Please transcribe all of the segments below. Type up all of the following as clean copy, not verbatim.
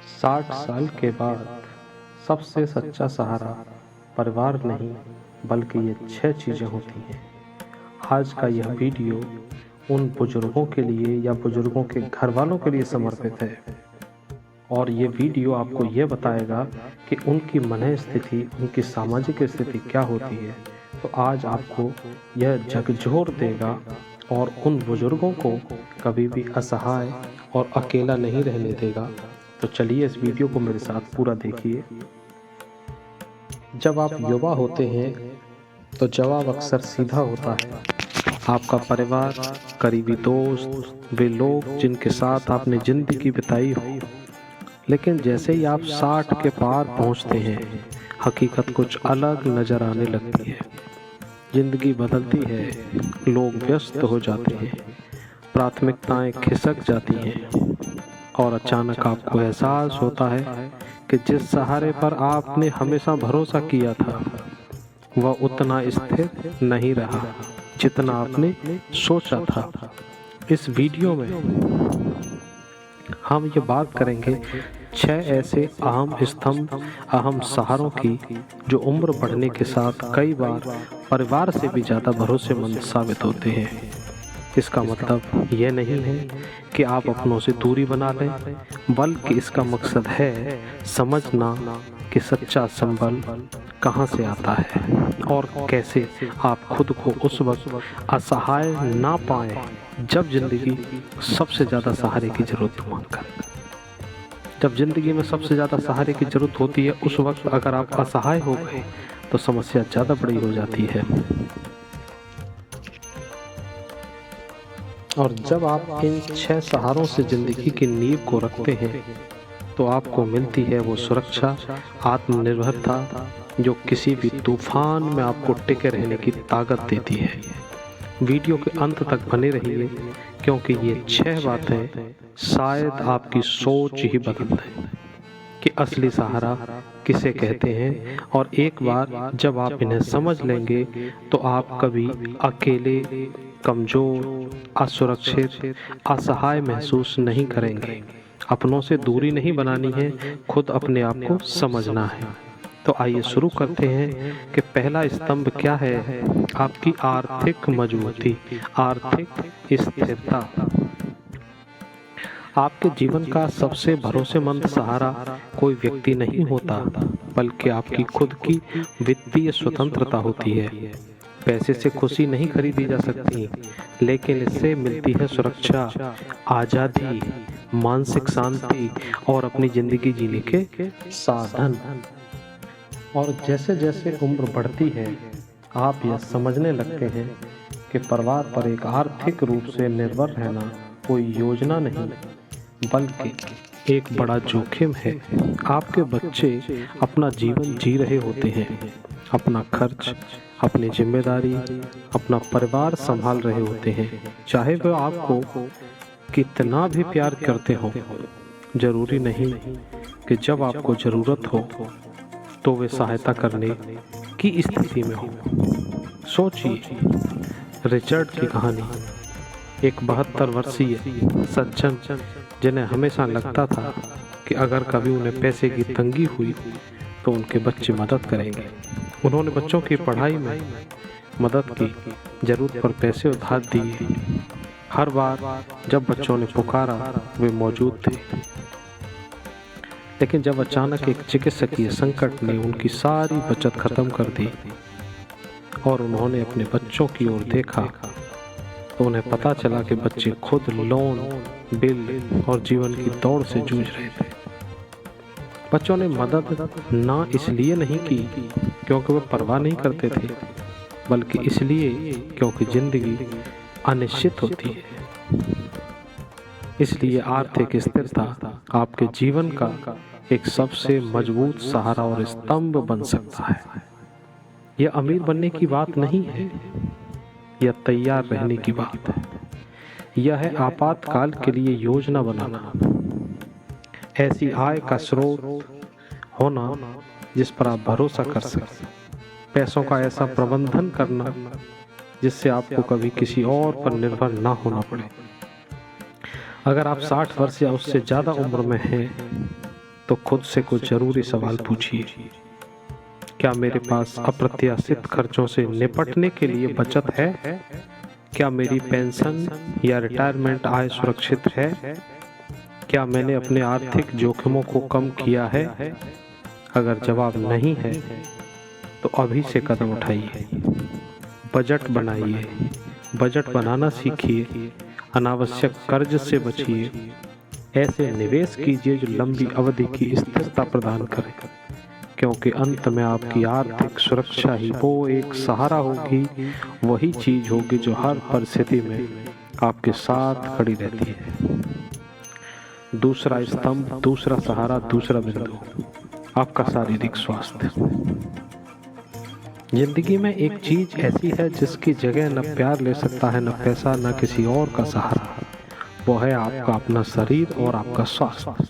60 साल के बाद सबसे सच्चा सहारा परिवार नहीं बल्कि ये 6 चीज़ें होती हैं। आज का यह वीडियो उन बुजुर्गों के लिए या बुजुर्गों के घर वालों के लिए समर्पित है और ये वीडियो आपको ये बताएगा कि उनकी मनः स्थिति, उनकी सामाजिक स्थिति क्या होती है। तो आज आपको यह झकझोर देगा और उन बुजुर्गों को कभी भी असहाय और अकेला नहीं रहने देगा। तो चलिए इस वीडियो को मेरे साथ पूरा देखिए। जब आप युवा होते हैं तो जवाब अक्सर सीधा होता है। आपका परिवार, करीबी दोस्त, वे लोग जिनके साथ आपने ज़िंदगी बिताई हो। लेकिन जैसे ही आप 60 के पार पहुंचते हैं, हकीकत कुछ अलग नज़र आने लगती है। ज़िंदगी बदलती है, लोग व्यस्त हो जाते हैं, प्राथमिकताएं खिसक जाती हैं और अचानक आपको एहसास होता है कि जिस सहारे पर आपने हमेशा भरोसा किया था वह उतना स्थिर नहीं रहा जितना आपने सोचा था। इस वीडियो में हम ये बात करेंगे 6 ऐसे अहम स्तंभ, अहम सहारों की जो उम्र बढ़ने के साथ कई बार परिवार से भी ज़्यादा भरोसेमंद साबित होते हैं। इसका मतलब यह नहीं है कि आप अपनों से दूरी बना लें, बल्कि इसका मकसद है समझना कि सच्चा संबल कहाँ से आता है और कैसे आप खुद को उस वक्त असहाय ना पाएं जब ज़िंदगी सबसे ज़्यादा सहारे की ज़रूरत मांग करे। जब ज़िंदगी में सबसे ज़्यादा सहारे की ज़रूरत होती है, उस वक्त अगर आप असहाय हो गए तो समस्या ज़्यादा बड़ी हो जाती है। और जब आप इन 6 सहारों से ज़िंदगी की नींव को रखते हैं तो आपको मिलती है वो सुरक्षा, आत्मनिर्भरता जो किसी भी तूफान में आपको टिके रहने की ताकत देती है। वीडियो के अंत तक बने रहिए क्योंकि ये 6 बातें शायद आपकी सोच ही बदल दें कि असली सहारा किसे कहते हैं। और एक बार जब आप इन्हें समझ लेंगे तो आप कभी अकेले, कमज़ोर, असुरक्षित, असहाय महसूस नहीं करेंगे। अपनों से दूरी नहीं बनानी है, खुद अपने आप को समझना है। तो आइए शुरू करते हैं कि पहला स्तंभ क्या है। आपकी आर्थिक मजबूती, आर्थिक स्थिरता। आपके जीवन का सबसे भरोसेमंद सहारा कोई व्यक्ति नहीं होता, बल्कि आपकी खुद की वित्तीय स्वतंत्रता होती है। पैसे से खुशी नहीं खरीदी जा सकती, लेकिन इससे मिलती है सुरक्षा, आज़ादी, मानसिक शांति और अपनी ज़िंदगी जीने के साधन। और जैसे जैसे उम्र बढ़ती है, आप यह समझने लगते हैं कि परिवार पर एक आर्थिक रूप से निर्भर रहना कोई योजना नहीं, बल्कि एक बड़ा जोखिम है। आपके बच्चे अपना जीवन जी रहे होते हैं, अपना खर्च, अपनी जिम्मेदारी, अपना परिवार संभाल रहे होते हैं, चाहे वह आपको कितना भी प्यार करते हो। जरूरी नहीं कि जब आपको ज़रूरत हो तो वे सहायता करने की स्थिति में हो। सोचिए रिचर्ड की कहानी। एक 72 वर्षीय सज्जन जिन्हें हमेशा लगता था कि अगर कभी उन्हें पैसे की तंगी हुई तो उनके बच्चे मदद करेंगे। उन्होंने बच्चों की पढ़ाई में मदद की, ज़रूरत पर पैसे उधार दिए। हर बार जब बच्चों ने पुकारा वे मौजूद थे। लेकिन जब अचानक एक चिकित्सकीय संकट ने उनकी सारी बचत खत्म कर दी और उन्होंने अपने बच्चों की ओर देखा तो उन्हें पता चला कि बच्चे खुद लोन, बिल और जीवन की दौड़ से जूझ रहे थे। बच्चों ने मदद ना इसलिए नहीं की क्योंकि वे परवाह नहीं करते थे, बल्कि इसलिए क्योंकि जिंदगी अनिश्चित होती है। इसलिए आर्थिक स्थिरता आपके जीवन का एक सबसे मजबूत सहारा और स्तंभ बन सकता है। यह अमीर बनने की बात नहीं है, यह तैयार रहने की बात है। यह है आपातकाल के लिए योजना बनाना, ऐसी आय का स्रोत होना जिस पर आप भरोसा कर सकें, पैसों का ऐसा प्रबंधन करना जिससे आपको कभी किसी और पर निर्भर ना होना पड़े। अगर आप 60 वर्ष या उससे ज़्यादा उम्र में हैं तो खुद से कुछ जरूरी सवाल पूछिए। क्या मेरे पास अप्रत्याशित खर्चों से निपटने के लिए बचत है? क्या मेरी पेंशन या रिटायरमेंट आय सुरक्षित है? क्या मैंने अपने आर्थिक जोखिमों को कम किया है? अगर जवाब नहीं है तो अभी से कदम उठाइए। बजट बनाइए, बजट बनाना सीखिए, अनावश्यक कर्ज से बचिए। ऐसे निवेश कीजिए जो लंबी अवधि की स्थिरता प्रदान करे, क्योंकि अंत में आपकी आर्थिक सुरक्षा ही वो एक सहारा होगी, वही चीज होगी जो हर परिस्थिति में आपके साथ खड़ी रहती है। दूसरा स्तंभ, दूसरा सहारा, दूसरा बिंदु, आपका शारीरिक स्वास्थ्य। जिंदगी में एक चीज ऐसी है जिसकी जगह न प्यार ले सकता है, न पैसा, न किसी और का सहारा। वो है आपका अपना शरीर और आपका स्वास्थ्य।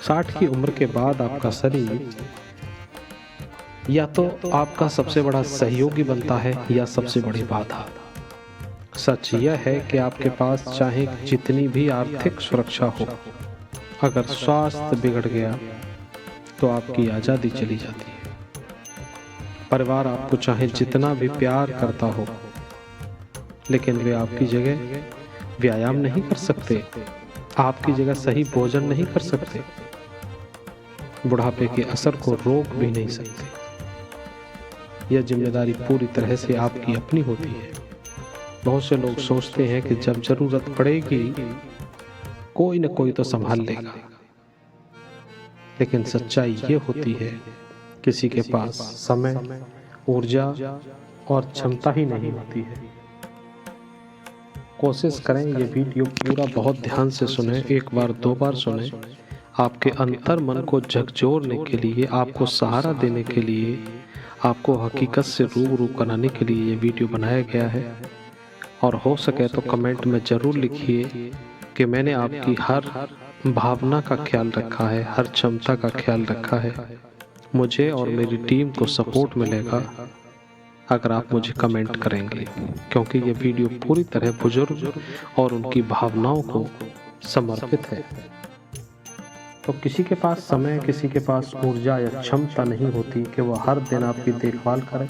60 की उम्र के बाद आपका शरीर या तो आपका सबसे बड़ा सहयोगी बनता है या सबसे बड़ी बाधा। सच यह है कि आपके पास चाहे जितनी भी आर्थिक सुरक्षा हो, अगर स्वास्थ्य बिगड़ गया तो आपकी आज़ादी चली जाती है। परिवार आपको चाहे जितना भी प्यार करता हो, लेकिन वे आपकी जगह व्यायाम नहीं कर सकते, आपकी जगह सही भोजन नहीं कर सकते, बुढ़ापे के असर को रोक भी नहीं सकते। यह जिम्मेदारी पूरी तरह से आपकी अपनी होती है। बहुत से लोग सोचते हैं कि जब जरूरत पड़ेगी कोई न कोई तो संभाल लेगा, लेकिन सच्चाई ये होती है किसी के पास समय, ऊर्जा और क्षमता ही नहीं होती है। कोशिश करें ये वीडियो पूरा बहुत ध्यान से सुने, एक बार 2 बार सुने। आपके अंतर मन को झकझोरने के लिए, आपको सहारा देने के लिए, आपको हकीकत से रूबरू कराने के लिए ये वीडियो बनाया गया है। और हो सके तो कमेंट में ज़रूर लिखिए कि मैंने आपकी हर भावना का ख्याल रखा है, हर क्षमता का ख्याल रखा है। मुझे और मेरी टीम को सपोर्ट मिलेगा अगर आप मुझे कमेंट करेंगे, क्योंकि ये वीडियो पूरी तरह बुजुर्ग और उनकी भावनाओं को समर्पित है। तो किसी के पास समय, किसी के पास ऊर्जा या क्षमता नहीं होती कि वह हर दिन आपकी देखभाल करे।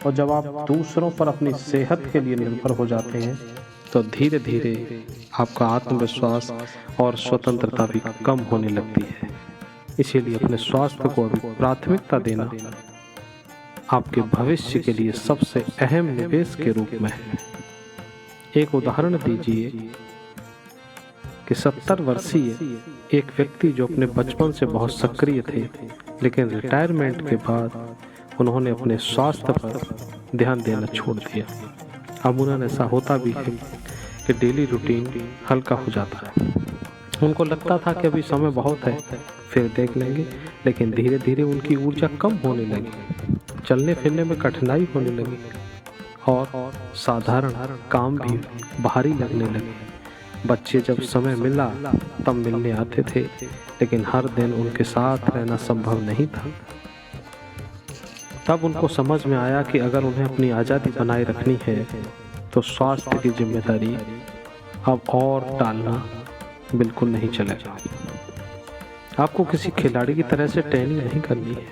और जब आप दूसरों पर अपनी सेहत के लिए निर्भर हो जाते हैं तो धीरे धीरे आपका आत्मविश्वास और स्वतंत्रता भी कम होने लगती है। इसीलिए अपने स्वास्थ्य को अभी प्राथमिकता देना आपके भविष्य के लिए सबसे अहम निवेश के रूप में है। एक उदाहरण दीजिए कि 70 वर्षीय एक व्यक्ति जो अपने बचपन से बहुत सक्रिय थे, लेकिन रिटायरमेंट के बाद उन्होंने अपने स्वास्थ्य पर ध्यान देना छोड़ दिया। अमूमन ऐसा होता भी है कि डेली रूटीन हल्का हो जाता है। उनको लगता था कि अभी समय बहुत है, फिर देख लेंगे, लेकिन धीरे धीरे उनकी ऊर्जा कम होने लगी, चलने फिरने में कठिनाई होने लगी और साधारण काम भी भारी लगने लगे। बच्चे जब समय मिला तब मिलने आते थे, लेकिन हर दिन उनके साथ रहना संभव नहीं था। तब उनको समझ में आया कि अगर उन्हें अपनी आज़ादी बनाए रखनी है तो स्वास्थ्य की जिम्मेदारी अब और टालना बिल्कुल नहीं चलेगा। आपको किसी खिलाड़ी की तरह से ट्रेनिंग नहीं करनी है,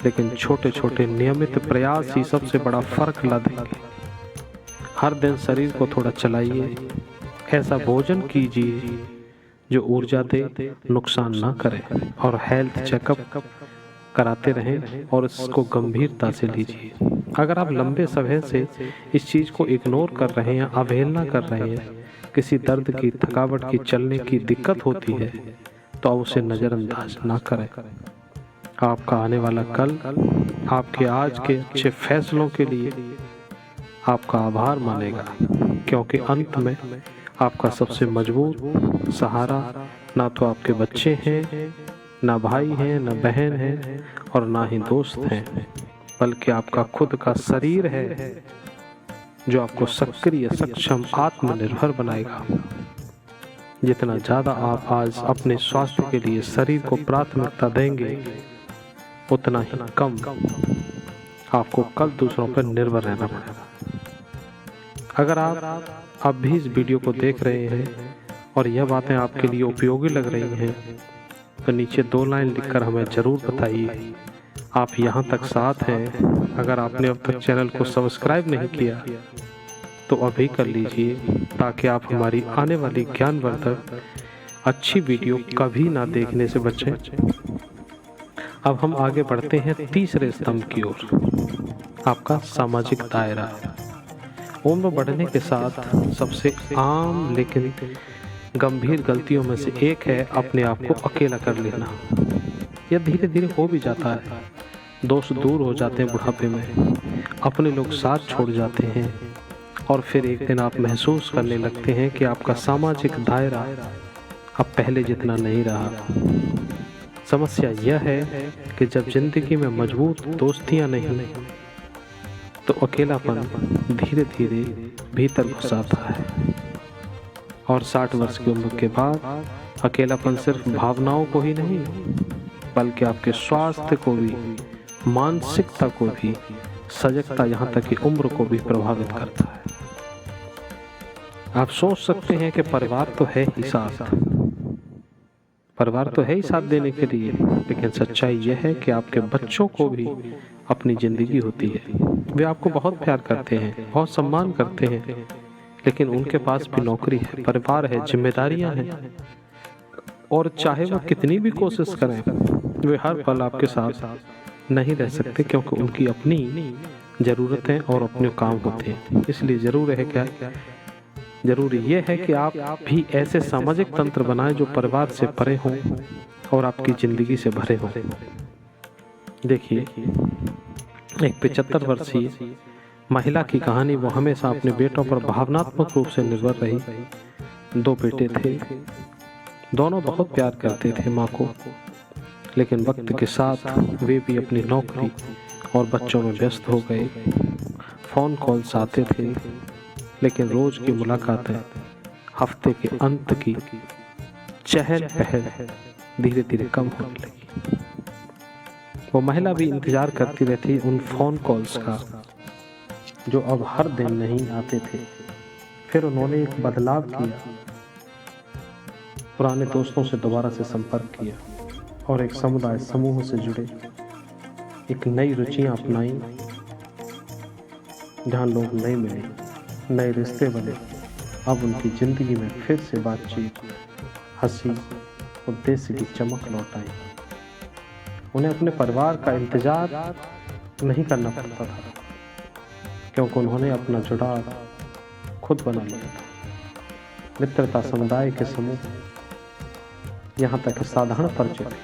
लेकिन छोटे छोटे नियमित प्रयास ही सबसे बड़ा फर्क ला देंगे। हर दिन शरीर को थोड़ा चलाइए, ऐसा भोजन कीजिए जो ऊर्जा दे, नुकसान ना करे, और हेल्थ चेकअप कराते रहें और इसको गंभीरता से लीजिए। अगर आप लंबे समय से इस चीज़ को इग्नोर कर रहे हैं, अवहेलना कर रहे हैं, किसी दर्द की, थकावट की, चलने की दिक्कत होती है, तो आप उसे नज़रअंदाज ना करें। आपका आने वाला कल आपके आज के अच्छे फैसलों के लिए आपका आभार मानेगा, क्योंकि अंत में आपका सबसे मजबूत सहारा ना तो आपके बच्चे हैं, ना भाई हैं, ना बहन हैं, और ना ही दोस्त हैं, बल्कि आपका खुद का शरीर है जो आपको सक्रिय, सक्षम, आत्मनिर्भर बनाएगा। जितना ज़्यादा आप आज अपने स्वास्थ्य के लिए शरीर को प्राथमिकता देंगे, उतना ही कम आपको कल दूसरों पर निर्भर रहना पड़ेगा। अगर आप अब भी इस वीडियो को देख रहे हैं और यह बातें आपके लिए उपयोगी लग रही हैं, तो नीचे 2 लाइन लिखकर हमें ज़रूर बताइए। आप यहाँ तक साथ हैं। अगर आपने अब तक चैनल को सब्सक्राइब नहीं किया तो अभी कर लीजिए, ताकि आप हमारी आने वाली ज्ञानवर्धक अच्छी वीडियो कभी ना देखने से बचें। अब हम आगे बढ़ते हैं तीसरे स्तंभ की ओर, आपका सामाजिक दायरा। उम्र बढ़ने के साथ सबसे आम लेकिन गंभीर गलतियों में से एक है अपने आप को अकेला कर लेना। यह धीरे धीरे हो भी जाता है। दोस्त दूर हो जाते हैं बुढ़ापे में, अपने लोग साथ छोड़ जाते हैं, और फिर एक दिन आप महसूस करने लगते हैं कि आपका सामाजिक दायरा अब पहले जितना नहीं रहा। समस्या यह है कि जब जिंदगी में मजबूत दोस्तियां नहीं तो अकेलापन धीरे धीरे भीतर घुस आता है। और 60 वर्ष की उम्र के बाद अकेलापन सिर्फ भावनाओं को ही नहीं, बल्कि आपके स्वास्थ्य को भी, मानसिकता को भी, सजगता, यहाँ तक कि उम्र को भी प्रभावित करता है। आप सोच सकते हैं कि परिवार तो है ही साथ, परिवार तो है ही साथ देने के लिए, लेकिन सच्चाई यह है कि आपके बच्चों को भी अपनी जिंदगी होती है। वे आपको बहुत प्यार करते हैं, बहुत सम्मान करते हैं, लेकिन उनके पास भी नौकरी है, परिवार है, जिम्मेदारियां हैं, और चाहे वो कितनी भी कोशिश करें, वे हर पल आपके साथ नहीं रह सकते, क्योंकि उनकी अपनी ज़रूरतें और अपने काम होते हैं। इसलिए ज़रूरी यह है कि आप भी ऐसे सामाजिक तंत्र बनाएं जो परिवार से परे हों और आपकी ज़िंदगी से भरे हों। देखिए, एक 75 वर्षीय महिला की कहानी। वो हमेशा अपने बेटों पर भावनात्मक रूप से निर्भर रही। 2 बेटे थे, दोनों बहुत प्यार करते थे माँ को, लेकिन वक्त के साथ वे भी अपनी नौकरी और बच्चों में व्यस्त हो गए। फ़ोन कॉल्स आते थे, लेकिन रोज़ की मुलाकातें, हफ्ते के अंत की चहल पहल धीरे धीरे कम होने लगी। वो महिला भी इंतज़ार करती रहती उन फ़ोन कॉल्स का जो अब हर दिन नहीं आते थे। फिर उन्होंने एक बदलाव किया, पुराने दोस्तों से दोबारा से संपर्क किया और एक समुदाय समूह से जुड़े, एक नई रुचियां अपनाई, जहां लोग नए मिले, नए रिश्ते बने। अब उनकी ज़िंदगी में फिर से बातचीत, हंसी, उद्देश्य की चमक लौट आई। उन्हें अपने परिवार का इंतजार नहीं करना पड़ता था, क्योंकि उन्होंने अपना जुड़ाव खुद बना लिया था। मित्रता, समुदाय के समूह, यहाँ तक साधारण परिचय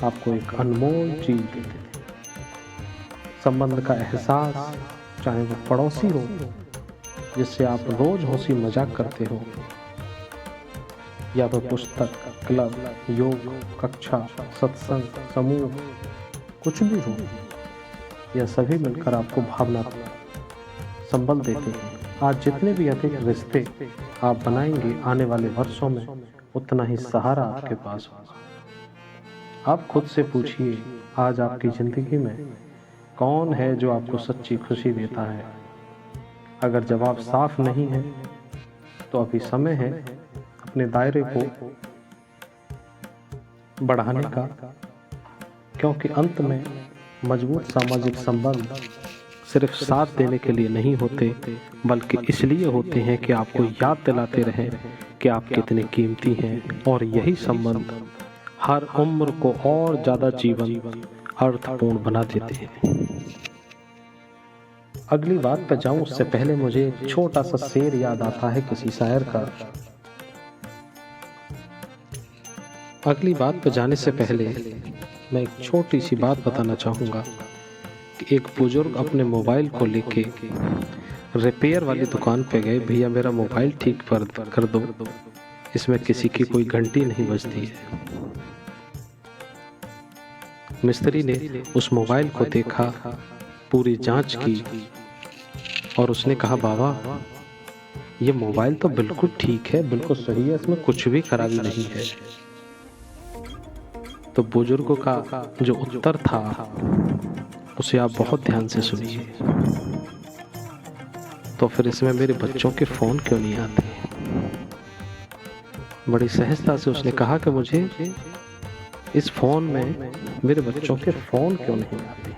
आपको एक अनमोल चीज देते थे। संबंध का एहसास, चाहे वो पड़ोसी हो जिससे आप रोज हंसी मजाक करते हो, या वह पुस्तक, क्लब, योग कक्षा, सत्संग, समूह, कुछ भी हो, यह सभी मिलकर आपको भावनात्मक संबल देते हैं। आज जितने भी अधिक रिश्ते आप बनाएंगे, आने वाले वर्षों में उतना ही सहारा आपके पास होगा। आप खुद से पूछिए, आज आपकी ज़िंदगी में कौन है जो आपको सच्ची खुशी देता है? अगर जवाब साफ नहीं है तो अभी समय है अपने दायरे को बढ़ाने का, क्योंकि अंत में मजबूत सामाजिक संबंध सिर्फ साथ देने के लिए नहीं होते, बल्कि इसलिए होते हैं कि आपको याद दिलाते रहें कि आप कितने कीमती हैं, और यही संबंध हर उम्र को और ज़्यादा जीवन अर्थपूर्ण बना देते हैं। अगली बात पर जाऊं उससे पहले मुझे एक छोटा सा शेर याद आता है किसी शायर का। अगली बात पर जाने से पहले मैं एक छोटी सी बात बताना चाहूँगा कि एक बुजुर्ग अपने मोबाइल को लेके रिपेयर वाली दुकान पे गए। भैया मेरा मोबाइल ठीक कर दो, इसमें किसी की कोई घंटी नहीं बजती है। मिस्त्री ने उस मोबाइल को देखा, पूरी जांच की, और उसने कहा, बाबा ये मोबाइल तो बिल्कुल ठीक है, बिल्कुल सही है, इसमें कुछ भी खराबी नहीं है। तो बुजुर्गों का जो उत्तर था उसे आप बहुत ध्यान से सुनिए। तो फिर इसमें मेरे बच्चों के फ़ोन क्यों नहीं आते? बड़ी सहजता से उसने कहा कि मुझे इस फ़ोन में मेरे बच्चों के फ़ोन क्यों नहीं आते?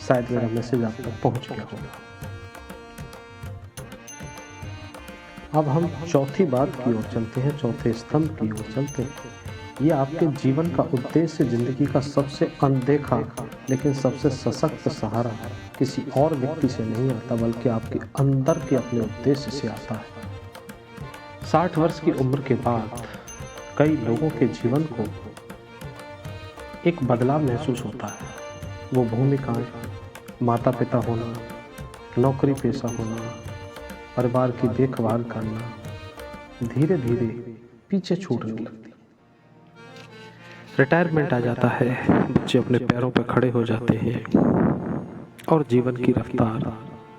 शायद मेरा मैसेज आप तक पहुंच गया होगा। अब हम चौथी बात की ओर चलते हैं, चौथे स्तंभ की ओर चलते हैं। ये आपके जीवन का उद्देश्य, जिंदगी का सबसे अनदेखा लेकिन सबसे सशक्त सहारा किसी और व्यक्ति से नहीं आता, बल्कि आपके अंदर के अपने उद्देश्य से आता है। 60 वर्ष की उम्र के बाद कई लोगों के जीवन को एक बदलाव महसूस होता है। वो भूमिकाएं, माता पिता होना, नौकरी पेशा होना, परिवार की देखभाल करना धीरे धीरे पीछे छूटने लगती। रिटायरमेंट आ जाता है, बच्चे अपने पैरों पर खड़े हो जाते हैं और जीवन की रफ्तार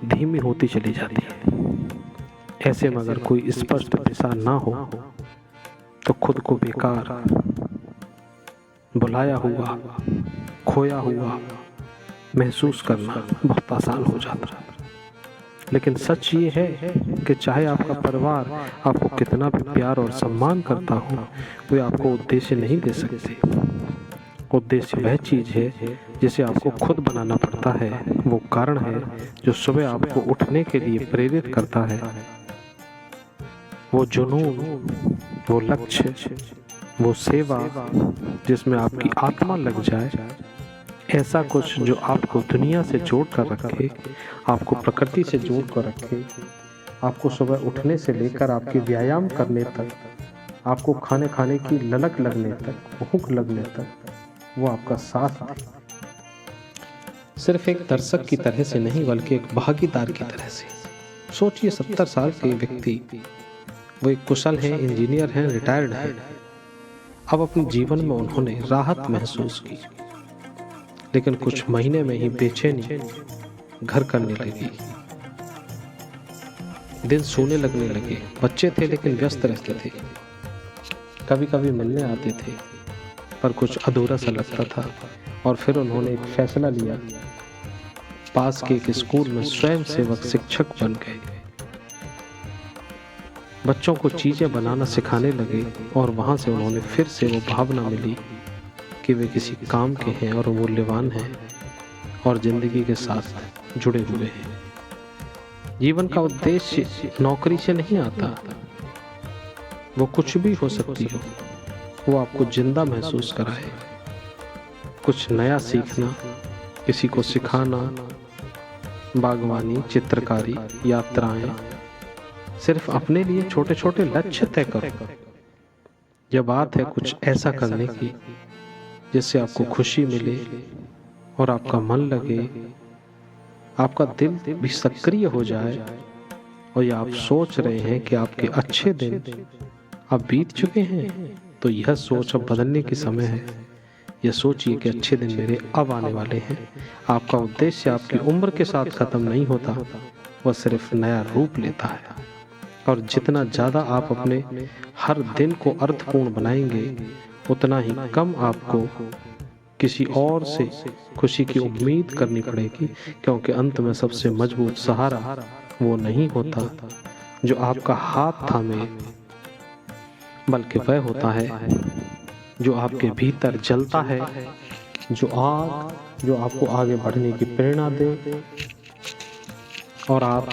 धीमी होती चली जाती है। ऐसे में अगर कोई स्पष्ट दिशा ना हो तो खुद को बेकार, बुलाया हुआ, खोया हुआ महसूस करना बहुत आसान हो जाता है। लेकिन सच ये है कि चाहे आपका परिवार आपको कितना भी प्यार और सम्मान करता हो, वे आपको उद्देश्य नहीं दे सकते। उद्देश्य वह चीज़ है जिसे आपको खुद बनाना पड़ता है। वो कारण है जो सुबह आपको उठने के लिए प्रेरित करता है। वो जुनून, वो लक्ष्य, वो सेवा जिसमें आपकी आत्मा लग जाए। ऐसा कुछ जो आपको दुनिया से जोड़ कर रखे, आपको प्रकृति से जोड़ कर रखे, आपको सुबह उठने से लेकर आपके व्यायाम करने तक, आपको खाने की ललक लगने तक, भूख लगने तक वो आपका साथ दे। सिर्फ एक दर्शक की तरह से नहीं, बल्कि एक भागीदार की तरह से। सोचिए 70 साल के व्यक्ति, वो एक कुशल हैं, इंजीनियर हैं, रिटायर्ड हैं। अब अपने जीवन में उन्होंने राहत महसूस की, लेकिन कुछ महीने में ही बेचैनी घर करने लगी। दिन सोने लगने लगे। बच्चे थे लेकिन व्यस्त रहते थे। कभी कभी मिलने आते थे पर कुछ अधूरा सा लगता था। और फिर उन्होंने एक फैसला लिया, पास के एक स्कूल में स्वयं सेवक शिक्षक बन गए। बच्चों को चीजें बनाना सिखाने लगे और वहां से उन्होंने फिर से वो भावना मिली कि वे किसी काम के हैं और मूल्यवान हैं और जिंदगी के साथ जुड़े हुए हैं। जीवन का उद्देश्य नौकरी से नहीं आता, वो कुछ भी हो सकती हो। वो आपको जिंदा महसूस कराए, कुछ नया सीखना, किसी को सिखाना, बागवानी, चित्रकारी, यात्राएं। सिर्फ अपने लिए छोटे छोटे लक्ष्य तय करो। यह बात है कुछ ऐसा करने की जिससे आपको खुशी मिले और आपका मन लगे, आपका दिल भी सक्रिय हो जाए। और या आप सोच रहे हैं कि आपके अच्छे दिन अब बीत चुके हैं, तो यह सोच अब बदलने की समय है। यह सोचिए कि अच्छे दिन मेरे अब आने वाले हैं। आपका उद्देश्य आपकी उम्र के साथ खत्म नहीं होता, वह सिर्फ नया रूप लेता है। और जितना ज़्यादा आप अपने हर दिन को अर्थपूर्ण बनाएंगे, उतना ही कम आपको किसी और से खुशी की उम्मीद करनी पड़ेगी, क्योंकि अंत में सबसे मजबूत सहारा वो नहीं होता जो आपका हाथ थामे, बल्कि वह होता है जो आपके भीतर जलता है, जो आग जो आपको आगे बढ़ने की प्रेरणा दे। और आप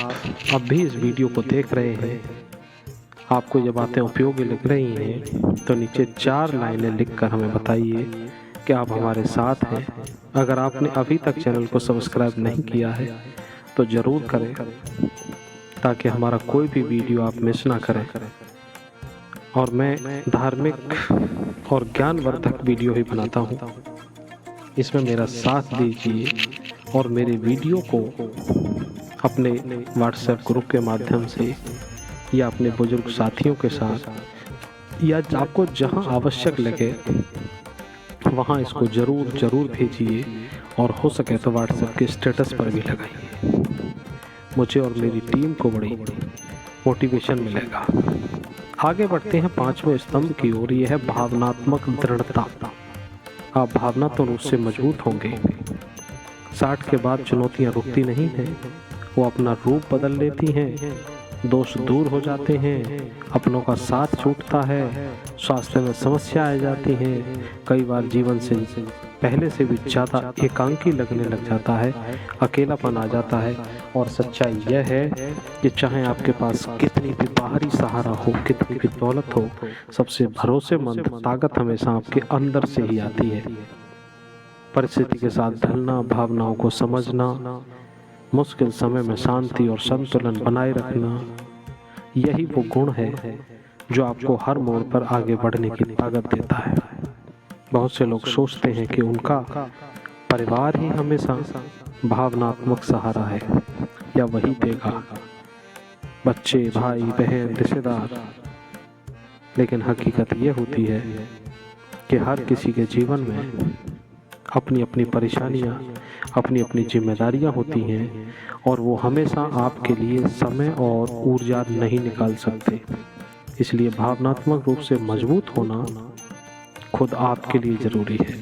अब भी इस वीडियो को देख रहे हैं, आपको ये बातें उपयोगी लग रही हैं, तो नीचे 4 लाइनें लिखकर हमें बताइए कि आप हमारे साथ हैं। अगर आपने अभी तक चैनल को सब्सक्राइब नहीं किया है तो ज़रूर करें, ताकि हमारा कोई भी वीडियो आप मिस ना करें। और मैं धार्मिक और ज्ञानवर्धक वीडियो ही बनाता हूँ। इसमें मेरा साथ दीजिए और मेरे वीडियो को अपने व्हाट्सएप ग्रुप के माध्यम से या अपने बुजुर्ग साथियों के साथ, या आपको जहां आवश्यक लगे वहां इसको ज़रूर भेजिए। और हो सके तो व्हाट्सएप के स्टेटस पर भी लगाइए। मुझे और मेरी टीम को बड़ी मोटिवेशन मिलेगा। आगे बढ़ते हैं 5वें स्तंभ की ओर। यह है भावनात्मक दृढ़ता। आप भावनात्मक रूप से मजबूत होंगे। 60 के बाद चुनौतियां रुकती नहीं हैं, वो अपना रूप बदल लेती हैं दोष दूर हो जाते हैं, अपनों का साथ छूटता है, स्वास्थ्य में समस्या आ जाती हैं, कई बार जीवन से पहले से भी ज़्यादा एकांकी लगने लग जाता है, अकेलापन आ जाता है। और सच्चाई यह है कि चाहे आपके पास कितनी भी बाहरी सहारा हो, कितनी भी दौलत हो, सबसे भरोसेमंद ताकत हमेशा आपके अंदर से ही आती है। परिस्थिति के साथ ढलना, भावनाओं को समझना, मुश्किल समय में शांति और संतुलन बनाए रखना, यही वो गुण है जो आपको हर मोड़ पर आगे बढ़ने की ताकत देता है। बहुत से लोग सोचते हैं कि उनका परिवार ही हमेशा भावनात्मक सहारा है या वही देगा, बच्चे, भाई बहन, रिश्तेदार। लेकिन हकीकत ये होती है कि हर किसी के जीवन में अपनी अपनी परेशानियां, अपनी अपनी जिम्मेदारियां होती हैं और वो हमेशा आपके लिए समय और ऊर्जा नहीं निकाल सकते। इसलिए भावनात्मक रूप से मजबूत होना खुद आपके लिए ज़रूरी है,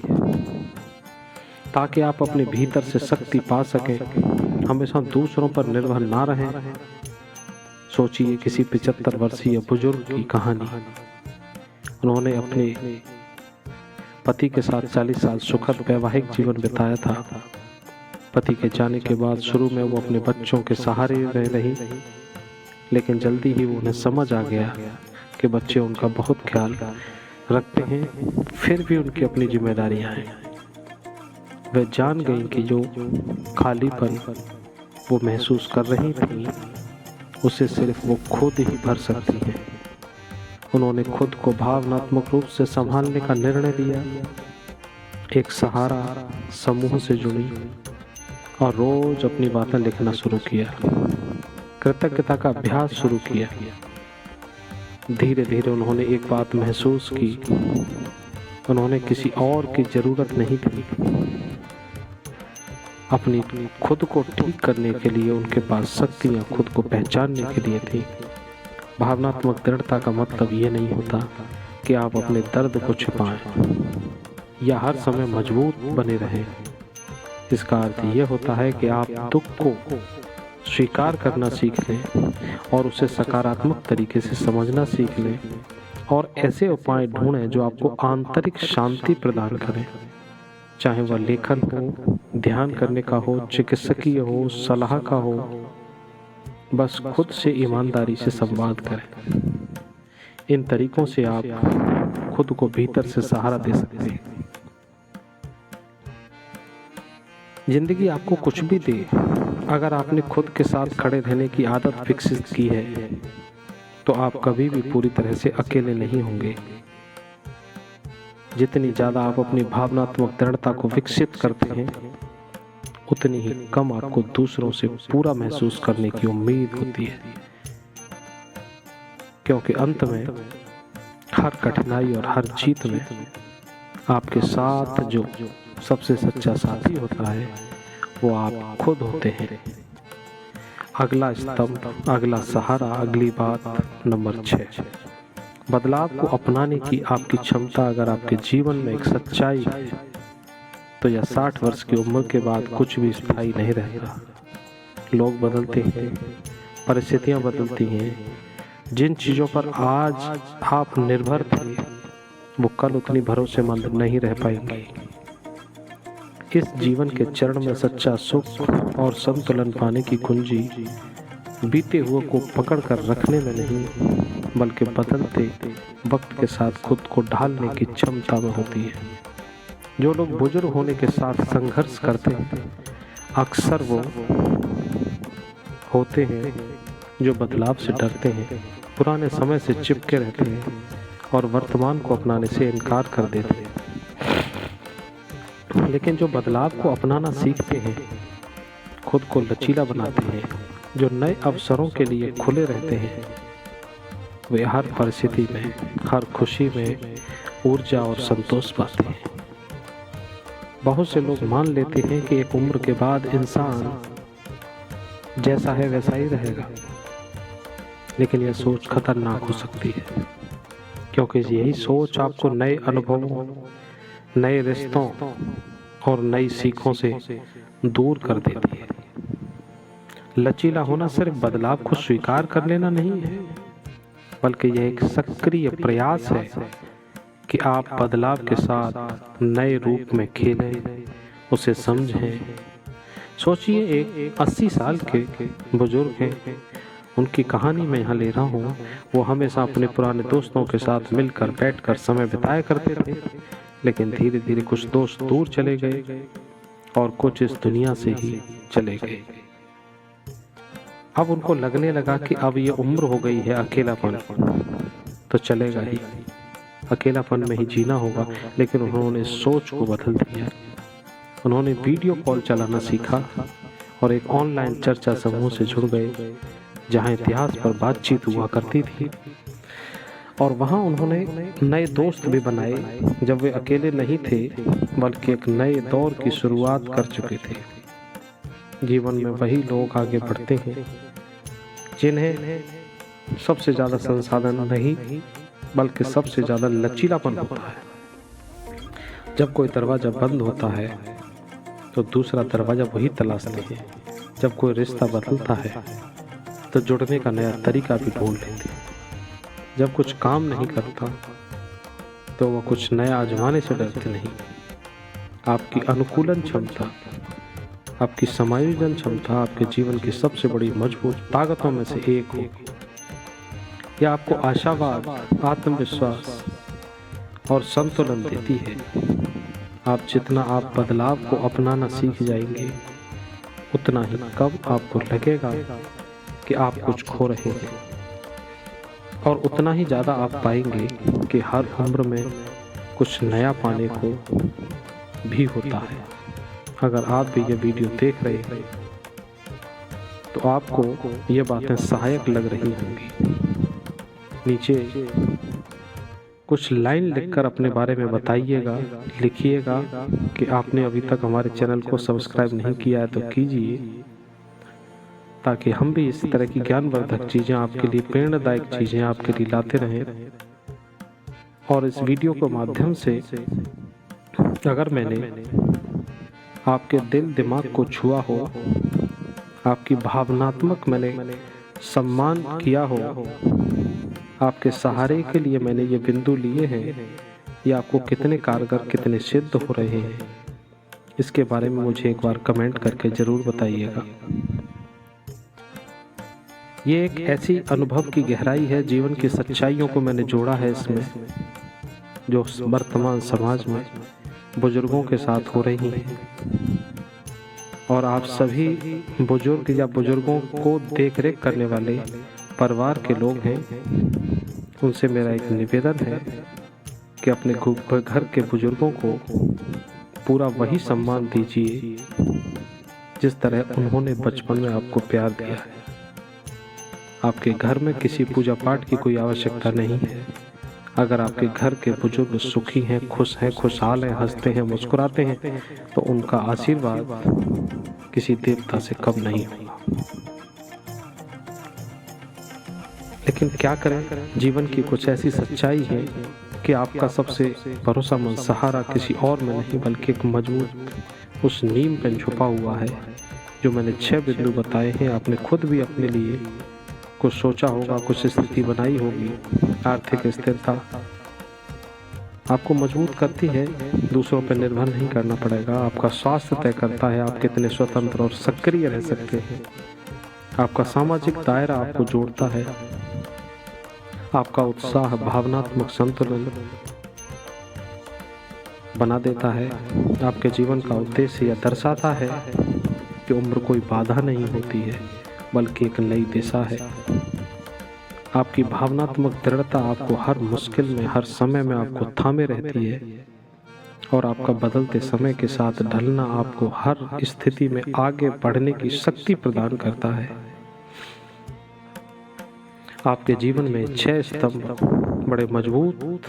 ताकि आप अपने भीतर से शक्ति पा सकें, हमेशा दूसरों पर निर्भर ना रहें। सोचिए किसी 75 वर्षीय बुजुर्ग की कहानी। उन्होंने अपने पति के साथ 40 साल सुखद वैवाहिक जीवन बिताया था। पति के जाने के बाद शुरू में वो अपने बच्चों के सहारे रह रही, लेकिन जल्दी ही उन्हें समझ आ गया कि बच्चे उनका बहुत ख्याल रखते हैं, फिर भी उनकी अपनी जिम्मेदारियां हैं। वह जान गई कि जो खालीपन वो महसूस कर रही थी, उसे सिर्फ वो खुद ही भर सकती हैं। उन्होंने खुद को भावनात्मक रूप से संभालने का निर्णय लिया, एक सहारा समूह से जुड़ी और रोज अपनी बातें लिखना शुरू किया, कृतज्ञता का अभ्यास शुरू किया। धीरे धीरे उन्होंने एक बात महसूस की, उन्होंने किसी और की ज़रूरत नहीं थी। अपनी खुद को ठीक करने के लिए उनके पास शक्तियाँ खुद को पहचानने के लिए थी। भावनात्मक दृढ़ता का मतलब ये नहीं होता कि आप अपने दर्द को छिपाएं या हर समय मजबूत बने रहें। इसका अर्थ ये होता है कि आप दुख को स्वीकार करना सीख लें और उसे सकारात्मक तरीके से समझना सीख लें और ऐसे उपाय ढूंढें जो आपको आंतरिक शांति प्रदान करें, चाहे वह लेखन हो, ध्यान करने का हो, चिकित्सकीय हो, सलाह का हो। बस खुद से ईमानदारी से संवाद करें। इन तरीकों से आप खुद को भीतर से सहारा दे सकते हैं। जिंदगी आपको कुछ भी दे, अगर आपने खुद के साथ खड़े रहने की आदत विकसित की है तो आप कभी भी पूरी तरह से अकेले नहीं होंगे। जितनी ज़्यादा आप अपनी भावनात्मक दृढ़ता को विकसित करते हैं, उतनी ही कम आपको दूसरों से पूरा महसूस करने की उम्मीद होती है, क्योंकि अंत में हर कठिनाई और हर जीत में आपके साथ जो सबसे सच्चा साथी होता है वो आप खुद होते हैं। अगला स्तंभ, अगला सहारा, अगली बात नंबर 6, बदलाव को अपनाने की आपकी क्षमता अगर आपके जीवन में एक सच्चाई है तो यह 60 वर्ष की उम्र के बाद कुछ भी स्थायी नहीं रहेगा। लोग बदलते हैं, परिस्थितियां बदलती हैं। जिन चीज़ों पर आज आप निर्भर थे वो कल उतनी भरोसेमंद नहीं रह पाएंगी। इस जीवन के चरण में सच्चा सुख और संतुलन पाने की कुंजी बीते हुए को पकड़ कर रखने में नहीं, बल्कि बदलते वक्त के साथ खुद को ढालने की क्षमता में होती है। जो लोग बुजुर्ग होने के साथ संघर्ष करते हैं, अक्सर वो होते हैं जो बदलाव से डरते हैं, पुराने समय से चिपके रहते हैं और वर्तमान को अपनाने से इनकार कर देते हैं। लेकिन जो बदलाव को अपनाना सीखते हैं, खुद को लचीला बनाते हैं, जो नए अवसरों के लिए खुले रहते हैं, वे हर परिस्थिति में, हर खुशी में ऊर्जा और संतोष पाते हैं। बहुत से लोग मान लेते हैं कि एक उम्र के बाद इंसान जैसा है वैसा ही रहेगा, लेकिन यह सोच खतरनाक हो सकती है, क्योंकि यही सोच आपको नए अनुभवों, नए रिश्तों और नई सीखों से दूर कर देती है। लचीला होना सिर्फ बदलाव को स्वीकार कर लेना नहीं है, बल्कि यह एक सक्रिय प्रयास है कि आप बदलाव के साथ नए रूप में खेलें, उसे समझें। सोचिए, एक 80 साल के बुजुर्ग हैं, उनकी कहानी मैं यहाँ ले रहा हूँ। वो हमेशा अपने पुराने दोस्तों के साथ मिलकर बैठकर समय बिताया करते थे, लेकिन धीरे धीरे कुछ दोस्त दूर चले गए और कुछ इस दुनिया से ही चले गए। अब उनको लगने लगा कि अब ये उम्र हो गई है, अकेलापन तो चलेगा ही, अकेलापन में ही जीना होगा। लेकिन उन्होंने सोच को बदल दिया। उन्होंने वीडियो कॉल चलाना सीखा और एक ऑनलाइन चर्चा समूह से जुड़ गए, जहां इतिहास पर बातचीत हुआ करती थी। और वहां उन्होंने नए दोस्त भी बनाए। जब वे अकेले नहीं थे, बल्कि एक नए दौर की शुरुआत कर चुके थे। जीवन में वही लोग आगे बढ़ते हैं जिन्हें सबसे ज़्यादा संसाधन नहीं, बल्कि सबसे ज़्यादा लचीलापन होता है। जब कोई दरवाज़ा बंद होता है तो दूसरा दरवाज़ा वही तलाशते हैं। जब कोई रिश्ता बदलता है तो जुड़ने का नया तरीका भी ढूंढ लेते हैं। जब कुछ काम नहीं करता तो वह कुछ नया आजमाने से डरते नहीं। आपकी अनुकूलन क्षमता, आपकी समायोजन क्षमता आपके जीवन की सबसे बड़ी मजबूत ताकतों में से एक हो। यह आपको आशावाद, आत्मविश्वास और संतुलन देती है। आप जितना आप बदलाव को अपनाना सीख जाएंगे, उतना ही कब आपको लगेगा कि आप कुछ खो रहे हैं, और उतना ही ज़्यादा आप पाएंगे कि हर उम्र में कुछ नया पाने को भी होता है। अगर आप भी ये वीडियो देख रहे हैं तो आपको ये बातें सहायक लग रही होंगी। नीचे कुछ लाइन लिखकर अपने बारे में बताइएगा, लिखिएगा कि आपने अभी तक हमारे चैनल को सब्सक्राइब नहीं किया है तो कीजिए, ताकि हम भी इस तरह की ज्ञानवर्धक चीज़ें आपके लिए, प्रेरणादायक चीज़ें आपके लिए लाते रहें। और इस वीडियो के माध्यम से अगर मैंने आपके दिल दिमाग को छुआ हो, आपकी भावनात्मक मैंने सम्मान किया हो, आपके सहारे के लिए मैंने ये बिंदु लिए हैं, ये आपको कितने कारगर, कितने सिद्ध हो रहे हैं, इसके बारे में मुझे एक बार कमेंट करके ज़रूर बताइएगा। ये एक ऐसी अनुभव की गहराई है, जीवन की सच्चाइयों को मैंने जोड़ा है इसमें, जो वर्तमान समाज में बुजुर्गों के साथ हो रही हैं। और आप सभी बुजुर्ग या बुजुर्गों को देख रेख करने वाले परिवार के लोग हैं, उनसे मेरा एक निवेदन है कि अपने घर के बुजुर्गों को पूरा वही सम्मान दीजिए जिस तरह उन्होंने बचपन में आपको प्यार दिया है। आपके घर में किसी पूजा पाठ की कोई आवश्यकता नहीं है। अगर आपके घर के बुजुर्ग सुखी हैं, खुश हैं, खुशहाल हैं, हंसते हैं, मुस्कुराते हैं, तो उनका आशीर्वाद किसी देवता से कम नहीं होगा। लेकिन क्या करें, जीवन की कुछ ऐसी सच्चाई है कि आपका सबसे भरोसेमंद सहारा किसी और में नहीं, बल्कि एक मजबूत उस नीम पे छुपा हुआ है, जो मैंने 6 बिंदु बताए हैं। आपने खुद भी अपने लिए कुछ सोचा होगा, कुछ स्थिति बनाई होगी। आर्थिक स्थिरता आपको मजबूत करती है, दूसरों पर निर्भर नहीं करना पड़ेगा। आपका स्वास्थ्य तय करता है आप कितने स्वतंत्र और सक्रिय रह सकते हैं। आपका सामाजिक दायरा आपको जोड़ता है। आपका उत्साह भावनात्मक संतुलन बना देता है। आपके जीवन का उद्देश्य यह दर्शाता है कि उम्र कोई बाधा नहीं होती है, बल्कि एक नई दिशा है। आपकी भावनात्मक दृढ़ता आपको हर मुश्किल में, हर समय में आपको थामे रहती है, और आपका बदलते समय के साथ ढलना आपको हर स्थिति में आगे बढ़ने की शक्ति प्रदान करता है। आपके जीवन में 6 स्तंभ बड़े मजबूत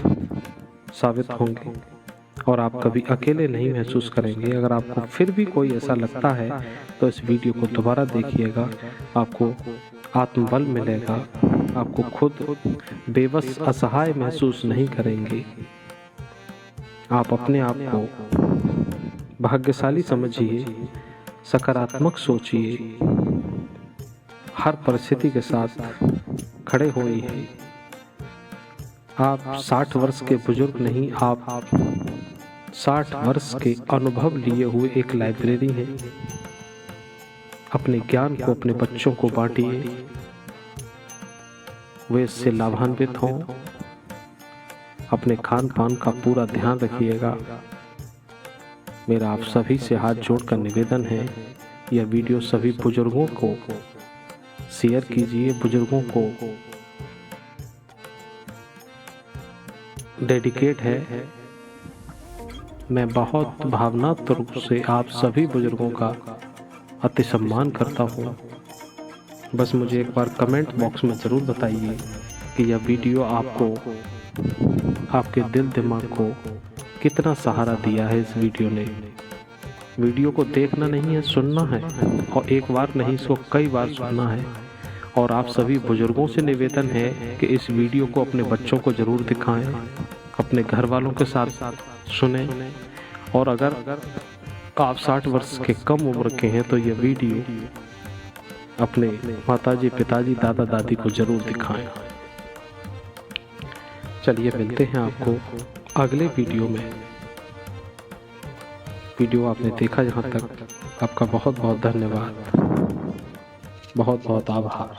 साबित होंगे और आप कभी अकेले नहीं महसूस करेंगे। अगर आपको फिर भी कोई ऐसा लगता है तो इस वीडियो को दोबारा देखिएगा। आपको आत्मबल मिलेगा, आपको खुद बेबस, असहाय महसूस नहीं करेंगे। आप अपने आप को भाग्यशाली समझिए, सकारात्मक सोचिए हर परिस्थिति के साथ खड़े हुए हैं। आप 60 वर्ष के बुजुर्ग नहीं, आप 60 वर्ष के अनुभव लिए हुए एक लाइब्रेरी हैं। अपने ज्ञान को अपने बच्चों को बांटिए, वे इससे लाभान्वित हों। अपने खान पान का पूरा ध्यान रखिएगा। मेरा आप सभी से हाथ जोड़कर निवेदन है, यह वीडियो सभी बुजुर्गों को शेयर कीजिए, बुजुर्गों को डेडिकेट है। मैं बहुत भावनात्मक रूप से आप सभी बुजुर्गों का अति सम्मान करता हूँ। बस मुझे एक बार कमेंट बॉक्स में ज़रूर बताइए कि यह वीडियो आपको, आपके दिल दिमाग को कितना सहारा दिया है। इस वीडियो को देखना नहीं है, सुनना है, और एक बार नहीं, इसको कई बार सुनना है। और आप सभी बुजुर्गों से निवेदन है कि इस वीडियो को अपने बच्चों को ज़रूर दिखाएं, अपने घर वालों के साथ सुने। और अगर आप 60 वर्ष के कम उम्र के हैं तो यह वीडियो अपने माताजी, पिताजी, दादा दादी को ज़रूर दिखाएं। चलिए मिलते हैं आपको अगले वीडियो में। वीडियो आपने देखा यहाँ तक, आपका बहुत बहुत धन्यवाद, बहुत बहुत आभार।